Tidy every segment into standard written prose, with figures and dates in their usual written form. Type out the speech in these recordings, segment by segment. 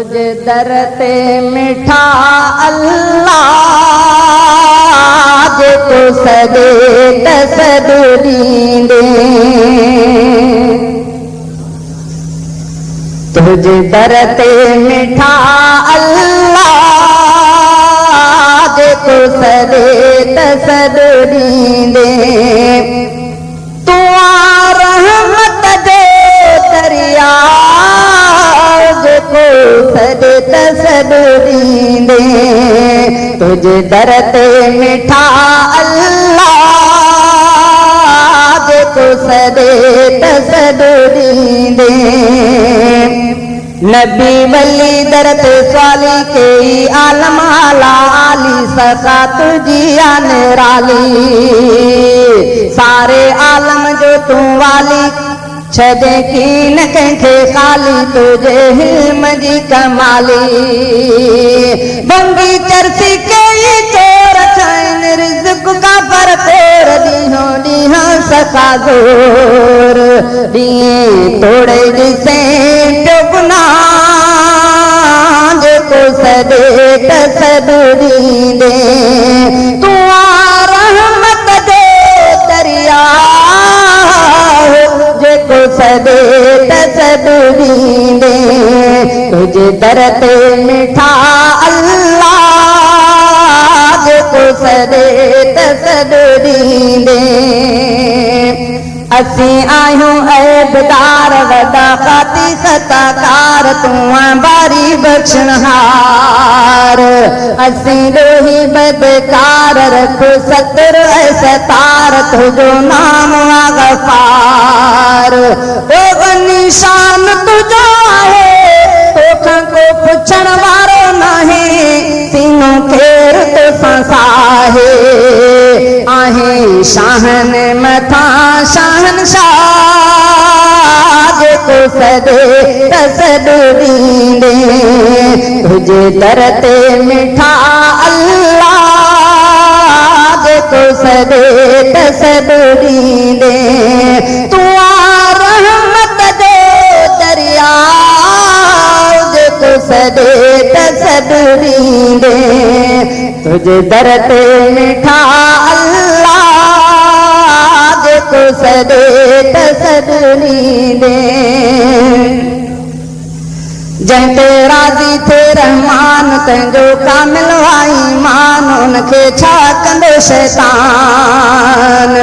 तुझे दर ते मिठा अल्लाह जेको सदे त सदु ॾींदे तुझे दर ते मिठा अल्लाह जेको सदे त सदु ॾींदे तू रहमत जो दरिया जेको सदे त सदु ॾींदे तुझे दर ते मिठा अल्लाह जेको सदे त सदु ॾींदे नबी वली दर ते स्वाली कई आलम आला आली सका तुझी निराली सारे आलम जो तू वाली छदे कीन कंखे खाली तुझे हिल्म जी कमाली बंगी चरसी कई चोर छाइन रिज़्क़ का पर तोर ॾींहों ॾींहुं सका ज़ोर ॾींहुं तोड़े ॾिसे पियो गुनाह जेको सदे त सदु ॾींदे तूं रहमत जो दरिया जेको सदे त सदु ॾींदे तुझे दर ते मिठा अल्लाह जेको सदे त सदु ॾींदे असीं आहियूं ऐबदार वॾा ख़ाती सताकार तूं बारी बख़्शणहार असीं ॾोही बदकार रख सतर ऐं सतार तुंहिंजो नाम आहे गफ़ार ओ निशान तुंहिंजो आहे तोखां को पुछण वारो नाहे सीनो केरु तोसां साहे आहे शाहन मथां शहनशाह जेको सदे त सदु ॾींदे तुझे दर ते मिठा अल्लाह जेको सदे त सदु ॾींदे तूं रहमत जो दरिया जेको सदे त सदु ॾींदे तुझे दर ते मिठा अल्लाह जेको सदे त सदु ॾींदे जंहिं ते राज़ी थे रहमान तुंहिंजो कामिल ईमान उनखे छा कंदो शैतान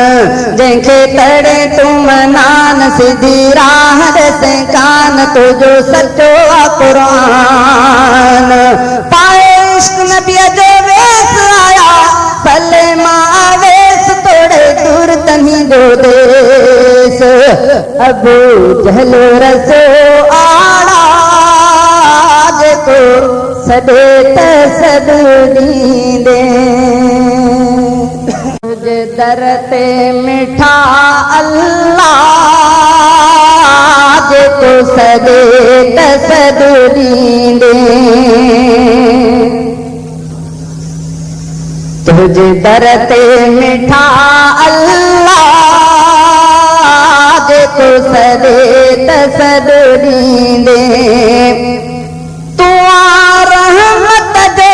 जंहिंखे तड़े तूं मनान सिधी राह ॾिसे कान तुंहिंजो सचो आहे क़ुरान पाए इश्क नबीअ जो वेस आया भले मां वेस तोड़े दूर तनी जो देस अबू जहल रसो आड़ा जेको सदे त सदु ॾींदे तुझे दर ते मिठा अल्लाह जेको सदे त सदु ॾींदे तुझे दर ते मिठा अल्लाह जेको सदे त सदु ॾींदे तूं रहमत जो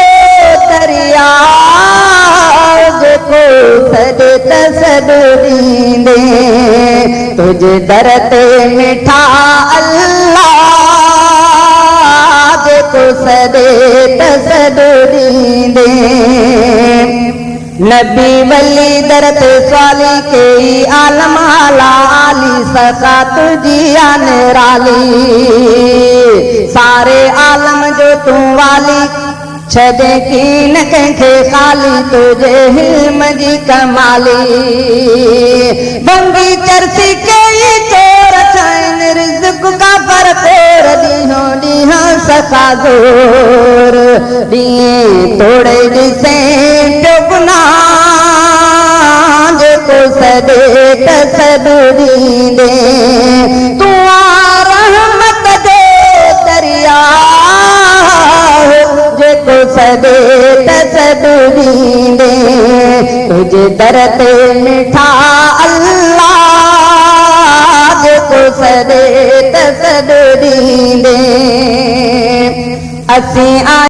दरिया जेको सदे त सदु ॾींदे तुझे दर ते मिठा अल्लाह जेको सदे त सदु ॾींदे नबी वली दर ते स्वाली कई आलम आला आली सका तुझी निराली सारे आलम जो तू वाली छदे कीन कंखे खाली तुझे हिल्म जी कमाली बंगी चरसी कई चोर छाइन रिज़्क़ का पर तोर ॾींहों ॾींहुं सका ज़ोर ॾींहुं तोड़े ॾिसे पियो गुनाह जेको सदे त सदु ॾींदे तूं रहमत जो दरिया जेको सदे त सदु ॾींदे तुझे दर ते मिठा अल्लाह जेको सदे त सदु ॾींदे असीं